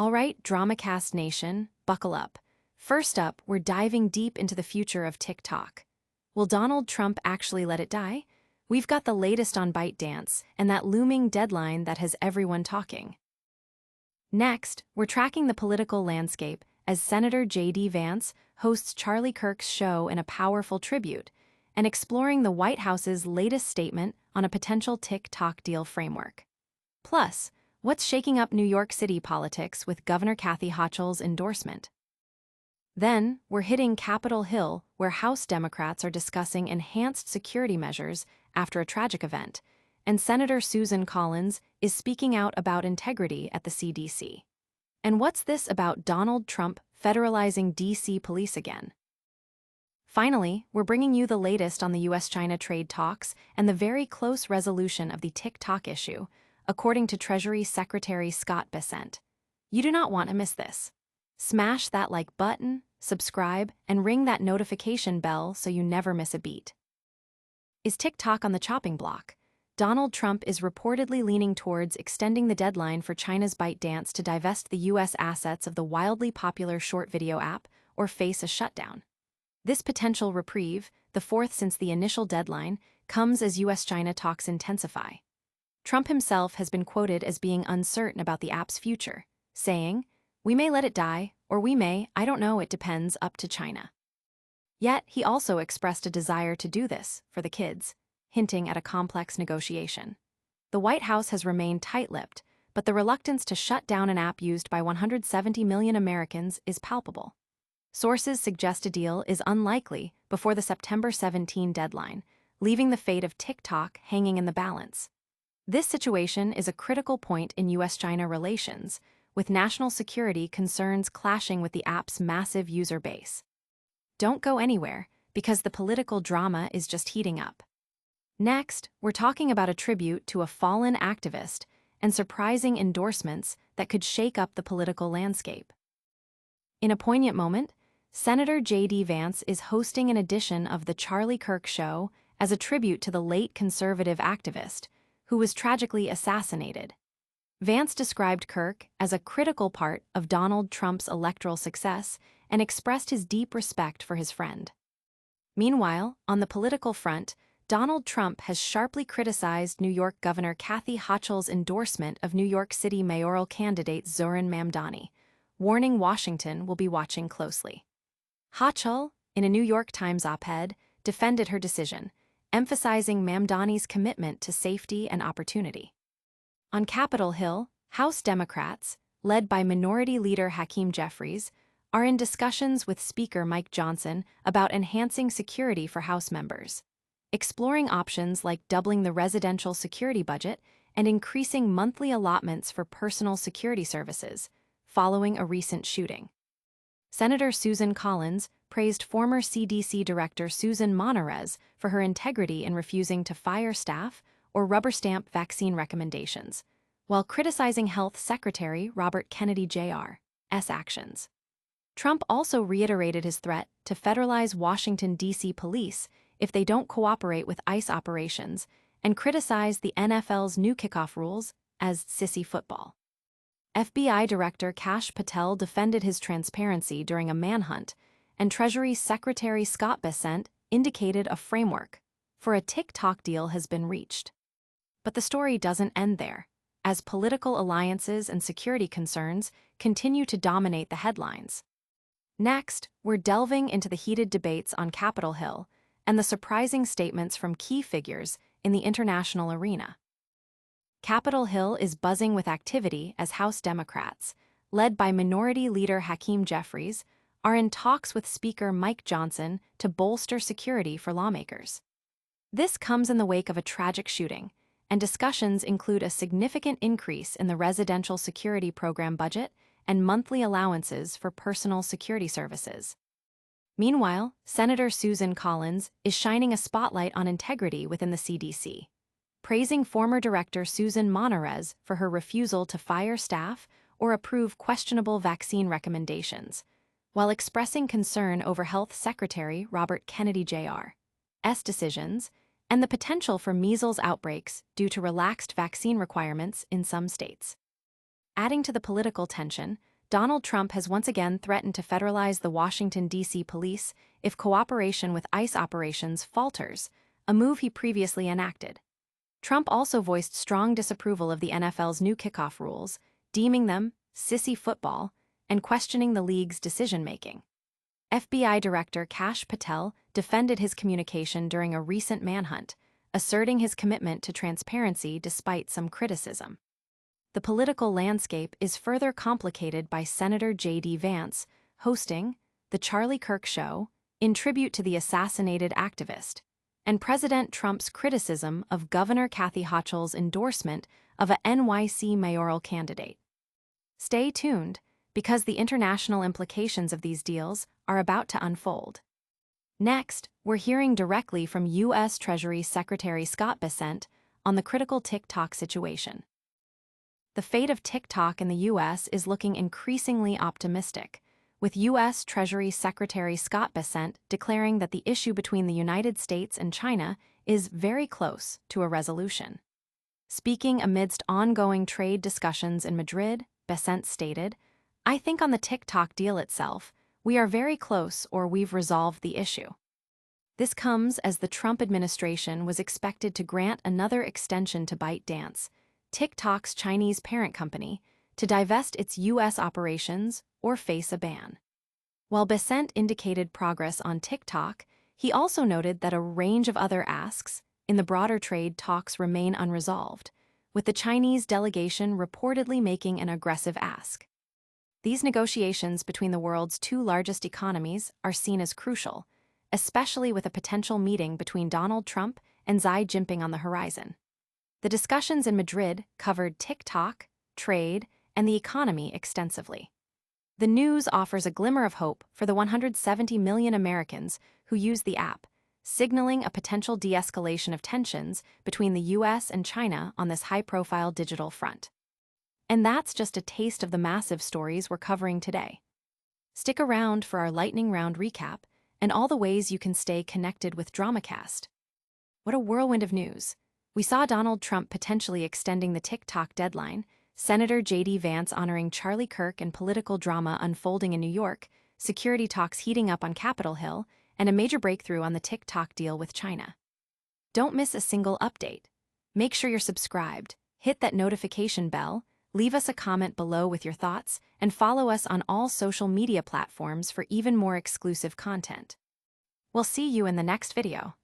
All right, DramaCast Nation, buckle up. First up, we're diving deep into the future of TikTok. Will Donald Trump actually let it die? We've got the latest on ByteDance and that looming deadline that has everyone talking. Next, we're tracking the political landscape as Senator JD Vance hosts Charlie Kirk's show in a powerful tribute, and exploring the White House's latest statement on a potential TikTok deal framework. Plus, what's shaking up New York City politics with Governor Kathy Hochul's endorsement? Then, we're hitting Capitol Hill, where House Democrats are discussing enhanced security measures after a tragic event, and Senator Susan Collins is speaking out about integrity at the CDC. And what's this about Donald Trump federalizing D.C. police again? Finally, we're bringing you the latest on the U.S.-China trade talks and the very close resolution of the TikTok issue, according to Treasury Secretary Scott Bessent. You do not want to miss this. Smash that like button, subscribe, and ring that notification bell so you never miss a beat. Is TikTok on the chopping block? Donald Trump is reportedly leaning towards extending the deadline for China's ByteDance to divest the U.S. assets of the wildly popular short video app or face a shutdown. This potential reprieve, the fourth since the initial deadline, comes as U.S.-China talks intensify. Trump himself has been quoted as being uncertain about the app's future, saying, "We may let it die, or we may, I don't know, it depends, up to China." Yet, he also expressed a desire to do this for the kids, hinting at a complex negotiation. The White House has remained tight-lipped, but the reluctance to shut down an app used by 170 million Americans is palpable. Sources suggest a deal is unlikely before the September 17 deadline, leaving the fate of TikTok hanging in the balance. This situation is a critical point in U.S.-China relations, with national security concerns clashing with the app's massive user base. Don't go anywhere, because the political drama is just heating up. Next, we're talking about a tribute to a fallen activist and surprising endorsements that could shake up the political landscape. In a poignant moment, Senator JD Vance is hosting an edition of The Charlie Kirk Show as a tribute to the late conservative activist, who was tragically assassinated. Vance described Kirk as a critical part of Donald Trump's electoral success and expressed his deep respect for his friend. Meanwhile, on the political front, Donald Trump has sharply criticized New York Governor Kathy Hochul's endorsement of New York City mayoral candidate Zohran Mamdani, warning Washington will be watching closely. Hochul, in a New York Times op-ed, defended her decision, emphasizing Mamdani's commitment to safety and opportunity. On Capitol Hill, House Democrats, led by Minority Leader Hakeem Jeffries, are in discussions with Speaker Mike Johnson about enhancing security for House members, exploring options like doubling the residential security budget and increasing monthly allotments for personal security services, following a recent shooting. Senator Susan Collins praised former CDC Director Susan Monarez for her integrity in refusing to fire staff or rubber stamp vaccine recommendations, while criticizing Health Secretary Robert Kennedy Jr.'s actions. Trump also reiterated his threat to federalize Washington, D.C. police if they don't cooperate with ICE operations, and criticized the NFL's new kickoff rules as sissy football. FBI Director Kash Patel defended his transparency during a manhunt, and Treasury Secretary Scott Bessent indicated a framework for a TikTok deal has been reached. But the story doesn't end there, as political alliances and security concerns continue to dominate the headlines. Next, we're delving into the heated debates on Capitol Hill and the surprising statements from key figures in the international arena. Capitol Hill is buzzing with activity as House Democrats, led by Minority Leader Hakeem Jeffries, are in talks with Speaker Mike Johnson to bolster security for lawmakers. This comes in the wake of a tragic shooting, and discussions include a significant increase in the residential security program budget and monthly allowances for personal security services. Meanwhile, Senator Susan Collins is shining a spotlight on integrity within the CDC, praising former Director Susan Monarez for her refusal to fire staff or approve questionable vaccine recommendations, while expressing concern over Health Secretary Robert Kennedy Jr.'s decisions and the potential for measles outbreaks due to relaxed vaccine requirements in some states. Adding to the political tension, Donald Trump has once again threatened to federalize the Washington, D.C. police if cooperation with ICE operations falters, a move he previously enacted. Trump also voiced strong disapproval of the NFL's new kickoff rules, deeming them sissy football and questioning the league's decision-making. FBI Director Kash Patel defended his communication during a recent manhunt, asserting his commitment to transparency despite some criticism. The political landscape is further complicated by Senator JD Vance hosting the Charlie Kirk Show in tribute to the assassinated activist, and President Trump's criticism of Governor Kathy Hochul's endorsement of a NYC mayoral candidate. Stay tuned, because the international implications of these deals are about to unfold. Next, we're hearing directly from U.S. Treasury Secretary Scott Bessent on the critical TikTok situation. The fate of TikTok in the U.S. is looking increasingly optimistic, with U.S. Treasury Secretary Scott Bessent declaring that the issue between the United States and China is very close to a resolution. Speaking amidst ongoing trade discussions in Madrid, Bessent stated, "I think on the TikTok deal itself, we are very close or we've resolved the issue." This comes as the Trump administration was expected to grant another extension to ByteDance, TikTok's Chinese parent company, to divest its U.S. operations or face a ban. While Bessent indicated progress on TikTok, he also noted that a range of other asks in the broader trade talks remain unresolved, with the Chinese delegation reportedly making an aggressive ask. These negotiations between the world's two largest economies are seen as crucial, especially with a potential meeting between Donald Trump and Xi Jinping on the horizon. The discussions in Madrid covered TikTok, trade, and the economy extensively. The news offers a glimmer of hope for the 170 million Americans who use the app, signaling a potential de-escalation of tensions between the U.S. and China on this high-profile digital front. And that's just a taste of the massive stories we're covering today. Stick around for our lightning round recap and all the ways you can stay connected with DramaCast. What a whirlwind of news! We saw Donald Trump potentially extending the TikTok deadline, Senator JD Vance honoring Charlie Kirk, and political drama unfolding in New York, security talks heating up on Capitol Hill, and a major breakthrough on the TikTok deal with China. Don't miss a single update. Make sure you're subscribed, hit that notification bell, leave us a comment below with your thoughts, and follow us on all social media platforms for even more exclusive content. We'll see you in the next video.